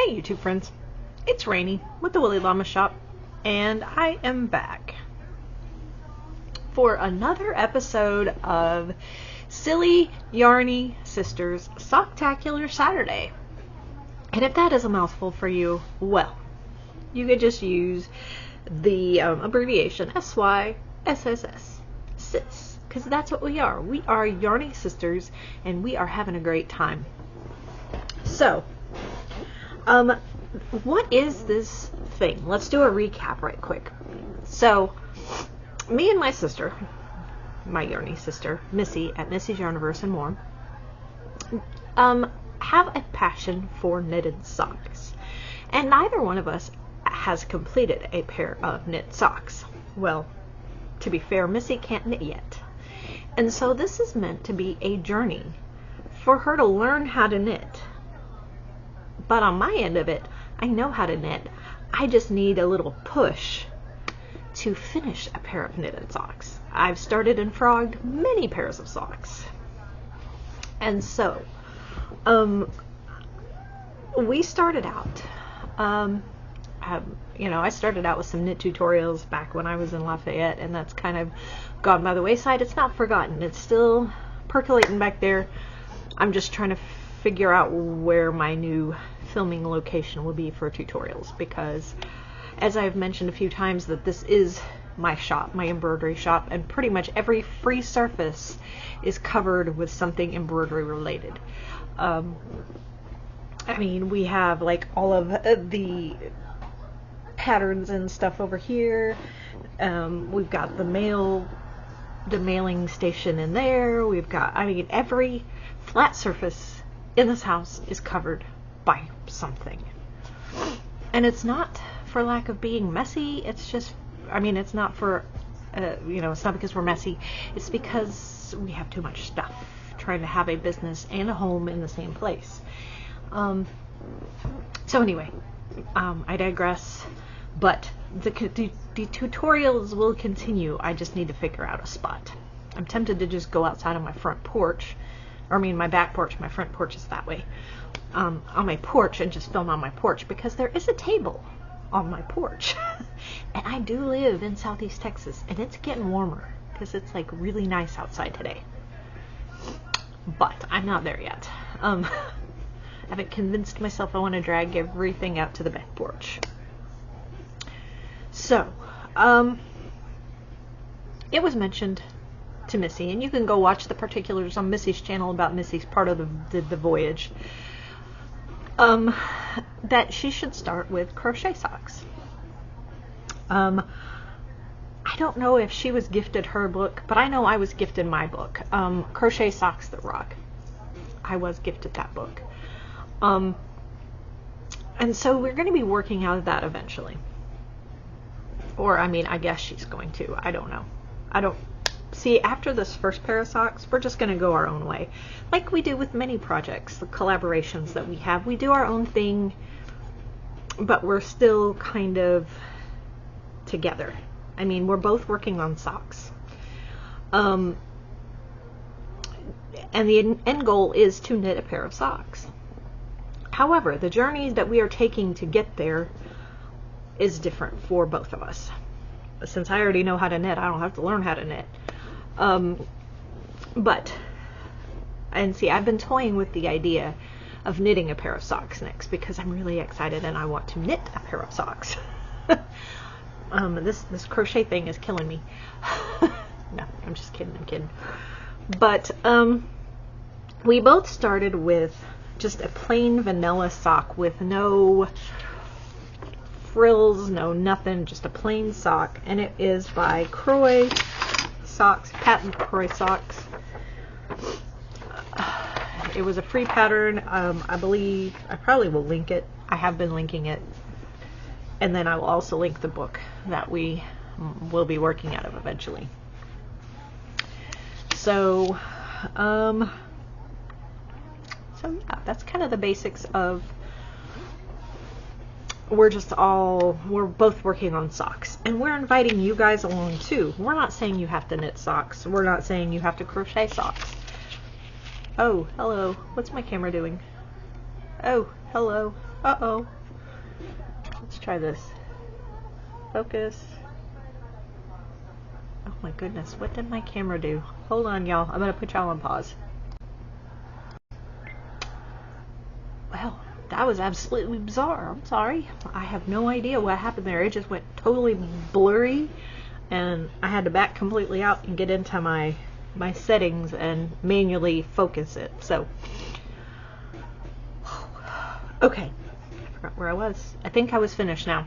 Hey YouTube friends, it's Ranee with the Woolly Llama Shop, and I am back for another episode of Silly Yarny Sister's Socktacular Saturday. And if that is a mouthful for you, well, you could just use the abbreviation SYSSS, sis, because that's what we are. We are Yarny Sisters, and we are having a great time. So, what is this thing? Let's do a recap right quick. So, me and my sister, my Yarny sister, Missi, at Missi's Yarniverse and more, have a passion for knitted socks. And neither one of us has completed a pair of knit socks. Well, to be fair, Missi can't knit yet. And so this is meant to be a journey for her to learn how to knit. But on my end of it, I know how to knit. I just need a little push to finish a pair of knitted socks. I've started and frogged many pairs of socks. And so, we started out, I started out with some knit tutorials back when I was in Lafayette, and that's kind of gone by the wayside. It's not forgotten. It's still percolating back there. I'm just trying to figure out where my new filming location will be for tutorials, because as I've mentioned a few times that this is my shop, my embroidery shop, and pretty much every free surface is covered with something embroidery related. We have like all of the patterns and stuff over here. We've got the mailing station in there. We've got, every flat surface in this house is covered by something. And it's not for lack of being messy. It's just, it's not for, it's not because we're messy. It's because we have too much stuff trying to have a business and a home in the same place. So anyway, I digress, but the tutorials will continue. I just need to figure out a spot. I'm tempted to just go outside on my front porch, my back porch. My front porch is that way. On my porch, and just film on my porch, because there is a table on my porch. And I do live in Southeast Texas, and it's getting warmer because it's like really nice outside today. But I'm not there yet. I haven't convinced myself I want to drag everything out to the back porch. So, it was mentioned to Missi, and you can go watch the particulars on Missi's channel about Missi's part of the voyage, that she should start with crochet socks. I don't know if she was gifted her book, but I know I was gifted my book, Crochet Socks That Rock. I was gifted that book. And so we're going to be working out of that eventually. Or, I guess she's going to. I don't know. See, after this first pair of socks, we're just going to go our own way. Like we do with many projects, the collaborations that we have. We do our own thing, but we're still kind of together. We're both working on socks. And the end goal is to knit a pair of socks. However, the journey that we are taking to get there is different for both of us. Since I already know how to knit, I don't have to learn how to knit. I've been toying with the idea of knitting a pair of socks next, because I'm really excited and I want to knit a pair of socks. This crochet thing is killing me. No, I'm just kidding. But we both started with just a plain vanilla sock with no frills, no nothing, just a plain sock, and it is by Crochet Socks, patent Crochet Socks. It was a free pattern. I believe I probably will link it. I have been linking it, and then I will also link the book that we will be working out of eventually. So yeah, that's kind of the basics of. We're both working on socks, and we're inviting you guys along too. We're not saying you have to knit socks. We're not saying you have to crochet socks. Oh, hello. What's my camera doing? Oh, hello. Uh-oh. Let's try this. Focus. Oh my goodness, what did my camera do? Hold on, y'all. I'm going to put y'all on pause. Well, that was absolutely bizarre. I'm sorry. I have no idea what happened there. It just went totally blurry, and I had to back completely out and get into my settings and manually focus it. So, okay. I forgot where I was. I think I was finished now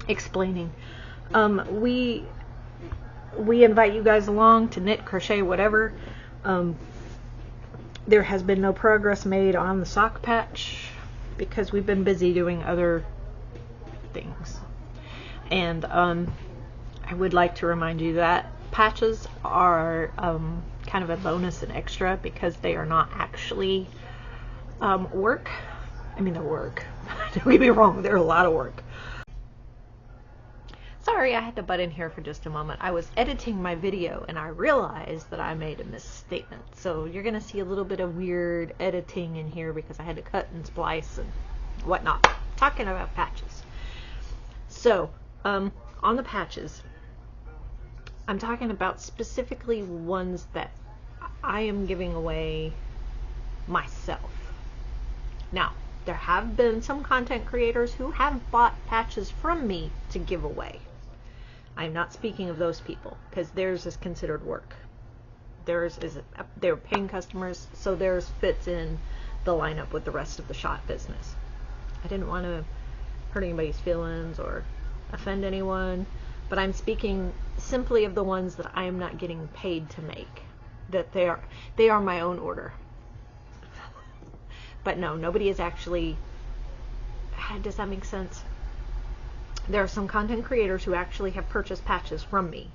explaining. We invite you guys along to knit, crochet, whatever. There has been no progress made on the sock patch because we've been busy doing other things. And I would like to remind you that patches are kind of a bonus and extra because they are not actually work. I mean, they're work. Don't get me wrong, they're a lot of work. Sorry, I had to butt in here for just a moment. I was editing my video and I realized that I made a misstatement. So you're going to see a little bit of weird editing in here because I had to cut and splice and whatnot. Talking about patches. So, on the patches, I'm talking about specifically ones that I am giving away myself. Now, there have been some content creators who have bought patches from me to give away. I'm not speaking of those people because theirs is considered work. They're paying customers, so theirs fits in the lineup with the rest of the shop business. I didn't want to hurt anybody's feelings or offend anyone, but I'm speaking simply of the ones that I am not getting paid to make. That they are my own order. But no, nobody is actually. Does that make sense? There are some content creators who actually have purchased patches from me.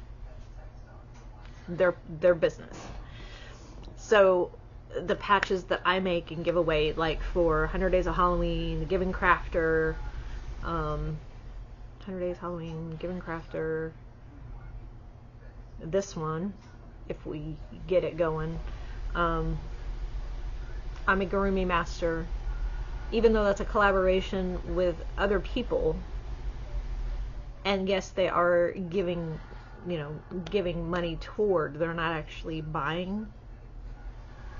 Their business. So the patches that I make and give away, like for 100 Days of Halloween, the Giving Crafter, 100 Days Halloween, Giving Crafter, this one, if we get it going, Amigurumi Master, even though that's a collaboration with other people, and yes, they are giving money toward, they're not actually buying.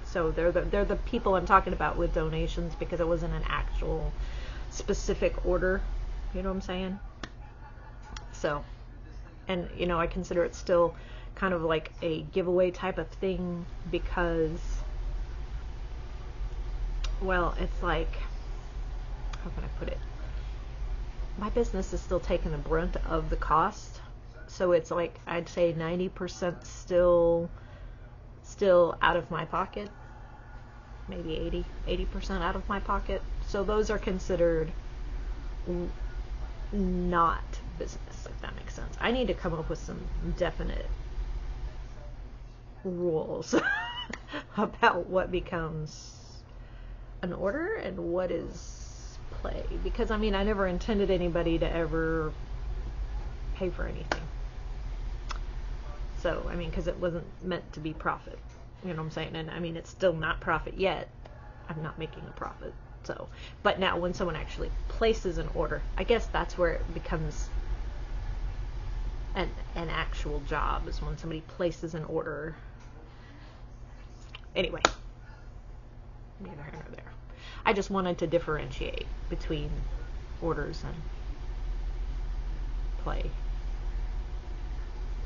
So they're the people I'm talking about with donations because it wasn't an actual specific order. You know what I'm saying? So, and I consider it still kind of like a giveaway type of thing because, well, it's like, how can I put it? My business is still taking the brunt of the cost. So it's like, I'd say 90% still out of my pocket. Maybe 80% out of my pocket. So those are considered not business, if that makes sense. I need to come up with some definite rules about what becomes an order and what is play. Because, I mean, I never intended anybody to ever pay for anything. So, I mean, because it wasn't meant to be profit. You know what I'm saying? And, I mean, it's still not profit yet. I'm not making a profit. So, but now when someone actually places an order, I guess that's where it becomes an actual job, is when somebody places an order. Anyway, neither here nor there. I just wanted to differentiate between orders and play.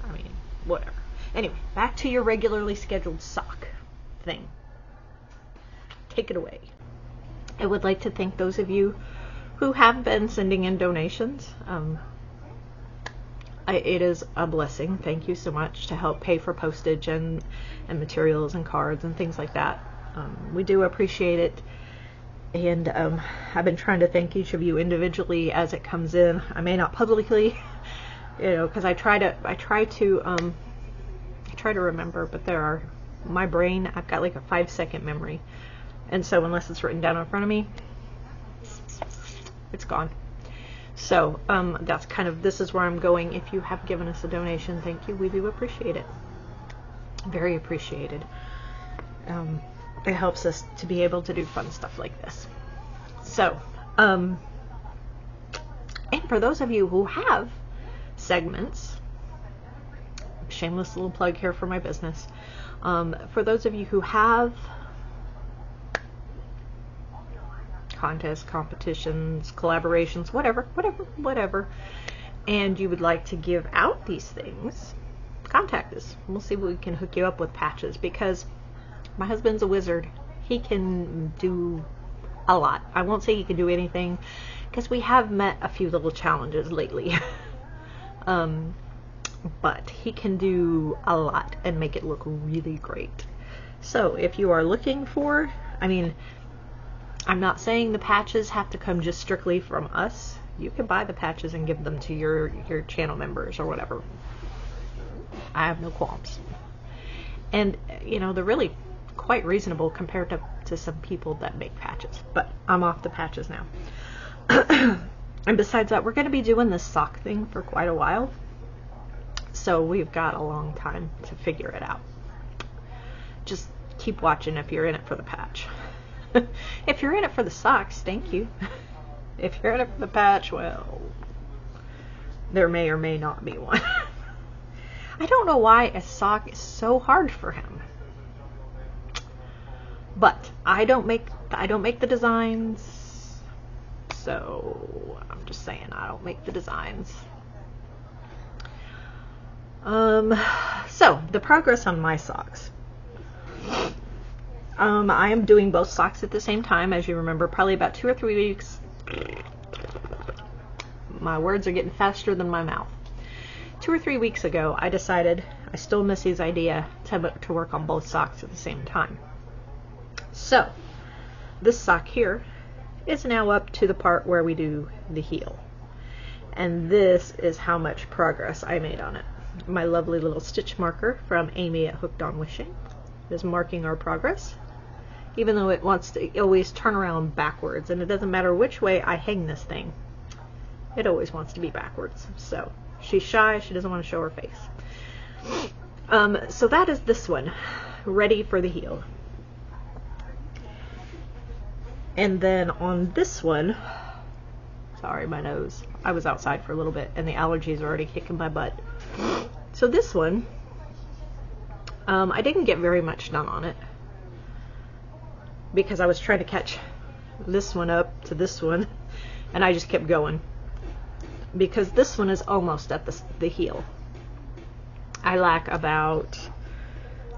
I mean, whatever. Anyway, back to your regularly scheduled sock thing. Take it away. I would like to thank those of you who have been sending in donations. It is a blessing. Thank you so much to help pay for postage and materials and cards and things like that. We do appreciate it. And I've been trying to thank each of you individually as it comes in. I may not publicly, because I try to remember, but my brain, I've got like a 5-second memory. And so unless it's written down in front of me, it's gone. So that's kind of, this is where I'm going. If you have given us a donation, thank you. We do appreciate it. Very appreciated. It helps us to be able to do fun stuff like this. So And for those of you who have segments, shameless little plug here for my business, for those of you who have contests, competitions, collaborations, whatever, and you would like to give out these things, contact us. We'll see if we can hook you up with patches, because my husband's a wizard. He can do a lot. I won't say he can do anything, because we have met a few little challenges lately. But he can do a lot and make it look really great. So if you are looking for, I mean, I'm not saying the patches have to come just strictly from us. You can buy the patches and give them to your channel members or whatever. I have no qualms. And, you know, they're really quite reasonable compared to some people that make patches. But I'm off the patches now. And besides that, we're going to be doing this sock thing for quite a while. So we've got a long time to figure it out. Just keep watching if you're in it for the patch. If you're in it for the socks, thank you. If you're in it for the patch, well, there may or may not be one. I don't know why a sock is so hard for him. But I don't make the designs. So I'm just saying, I don't make the designs. So the progress on my socks. I am doing both socks at the same time, as you remember, probably about 2 or 3 weeks. My words are getting faster than my mouth. 2 or 3 weeks ago, I decided, I stole Missi's idea to work on both socks at the same time. So, this sock here is now up to the part where we do the heel. And this is how much progress I made on it. My lovely little stitch marker from Amie at Hooked on Wishing is marking our progress, even though it wants to always turn around backwards, and it doesn't matter which way I hang this thing, it always wants to be backwards. So she's shy, she doesn't want to show her face. So that is this one, ready for the heel. And then on this one, sorry, my nose, I was outside for a little bit and the allergies are already kicking my butt. So this one, I didn't get very much done on it because I was trying to catch this one up to this one, and I just kept going because this one is almost at the heel. I lack about,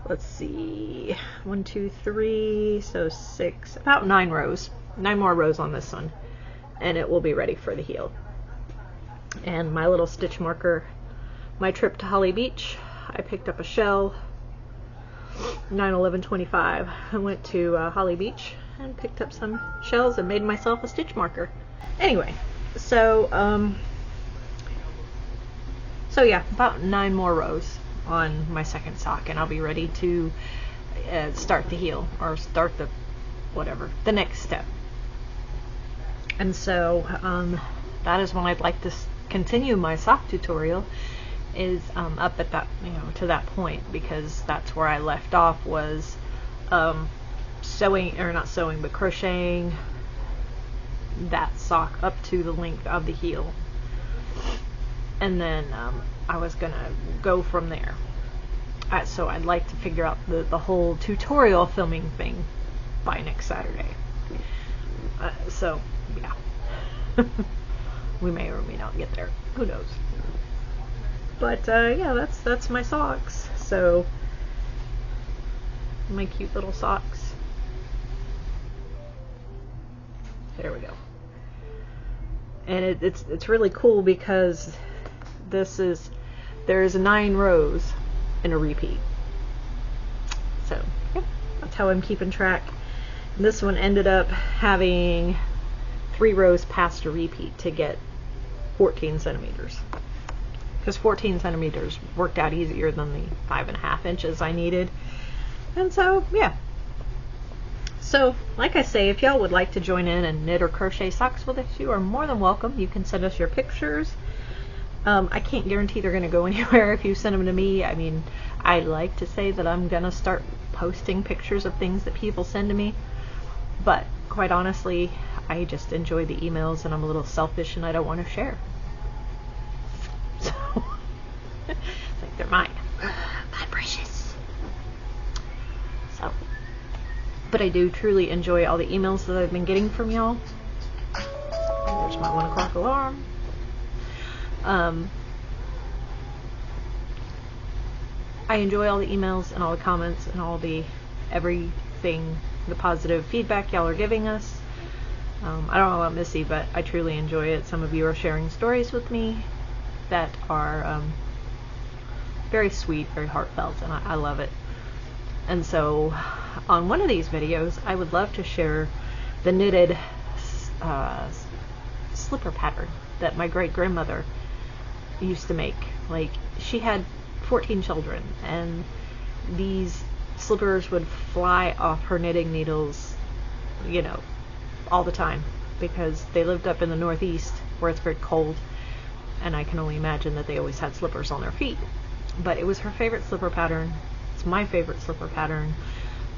let's see, 1, 2, 3, so 6, about 9 rows. 9 more rows on this one, and it will be ready for the heel. And my little stitch marker, my trip to Holly Beach, I picked up a shell, 9/11/25. I went to Holly Beach and picked up some shells and made myself a stitch marker. Anyway, so yeah, about 9 more rows on my second sock, and I'll be ready to start the heel, or start the whatever, the next step. And so that is when I'd like to continue my sock tutorial, is up at that, to that point, because that's where I left off, was sewing, or not sewing, but crocheting that sock up to the length of the heel, and then I was gonna go from there. So I'd like to figure out the whole tutorial filming thing by next Saturday. So yeah, we may or may not get there, who knows. But yeah, that's my socks. So my cute little socks. There we go. And it's really cool because there's 9 rows in a repeat. So yeah, that's how I'm keeping track. And this one ended up having 3 rows past a repeat to get 14 centimeters. Because 14 centimeters worked out easier than the 5.5 inches I needed. And so, yeah. So, like I say, if y'all would like to join in and knit or crochet socks with us, you are more than welcome. You can send us your pictures. I can't guarantee they're going to go anywhere if you send them to me. I mean, I like to say that I'm going to start posting pictures of things that people send to me. But, quite honestly, I just enjoy the emails, and I'm a little selfish and I don't want to share. So, it's like they're mine. My precious. So, but I do truly enjoy all the emails that I've been getting from y'all. There's my 1 o'clock alarm. I enjoy all the emails and all the comments and all the everything, the positive feedback y'all are giving us. I don't know about Missy, but I truly enjoy it. Some of you are sharing stories with me that are very sweet, very heartfelt, and I love it. And so on one of these videos, I would love to share the knitted slipper pattern that my great-grandmother used to make. Like, she had 14 children, and these slippers would fly off her knitting needles, you know, all the time, because they lived up in the Northeast where it's very cold, and I can only imagine that they always had slippers on their feet. But it was her favorite slipper pattern. It's my favorite slipper pattern.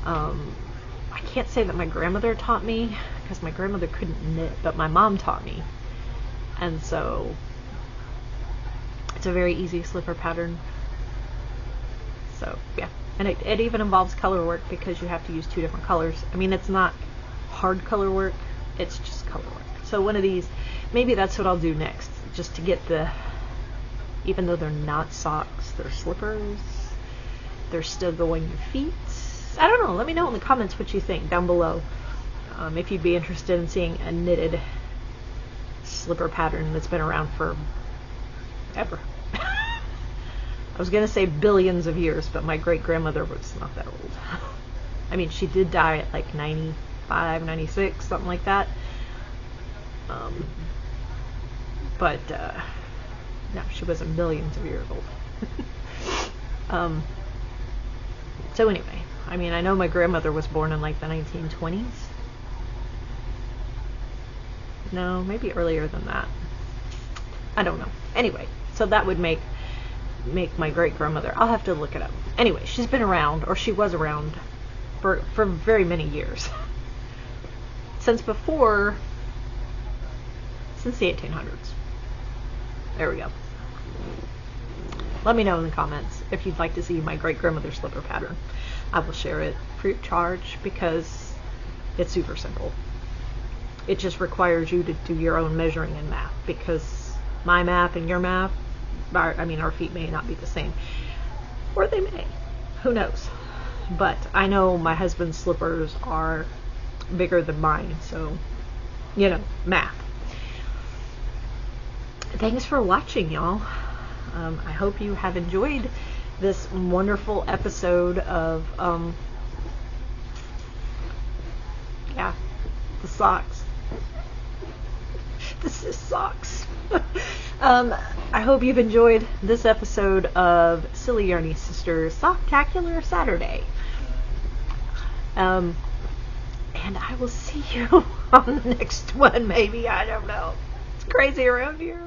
I can't say that my grandmother taught me, because my grandmother couldn't knit, but my mom taught me. And so it's a very easy slipper pattern. So yeah, and it even involves color work, because you have to use 2 different colors. I mean, it's not hard color work, it's just color work. So one of these, maybe that's what I'll do next, just to get the, even though they're not socks, they're slippers, they're still going to feet. I don't know, let me know in the comments what you think down below, if you'd be interested in seeing a knitted slipper pattern that's been around for ever. I was going to say billions of years, but my great-grandmother was not that old. I mean, she did die at like 95, 96, something like that. But no, she wasn't billions of years old. So anyway, I mean, I know my grandmother was born in like the 1920s. No, maybe earlier than that. I don't know. Anyway, so that would make my great-grandmother. I'll have to look it up. Anyway, she's been around, or she was around, for very many years. Since the 1800s. There we go. Let me know in the comments if you'd like to see my great-grandmother's slipper pattern. I will share it free of charge, because it's super simple. It just requires you to do your own measuring and math, because my math and your math, our feet may not be the same. Or they may. Who knows? But I know my husband's slippers are bigger than mine, so, you know, math. Thanks for watching, y'all. I hope you have enjoyed this wonderful episode of, the socks. This is socks. I hope you've enjoyed this episode of Silly Yarny Sister Socktacular Saturday. And I will see you on the next one, maybe. I don't know. It's crazy around here.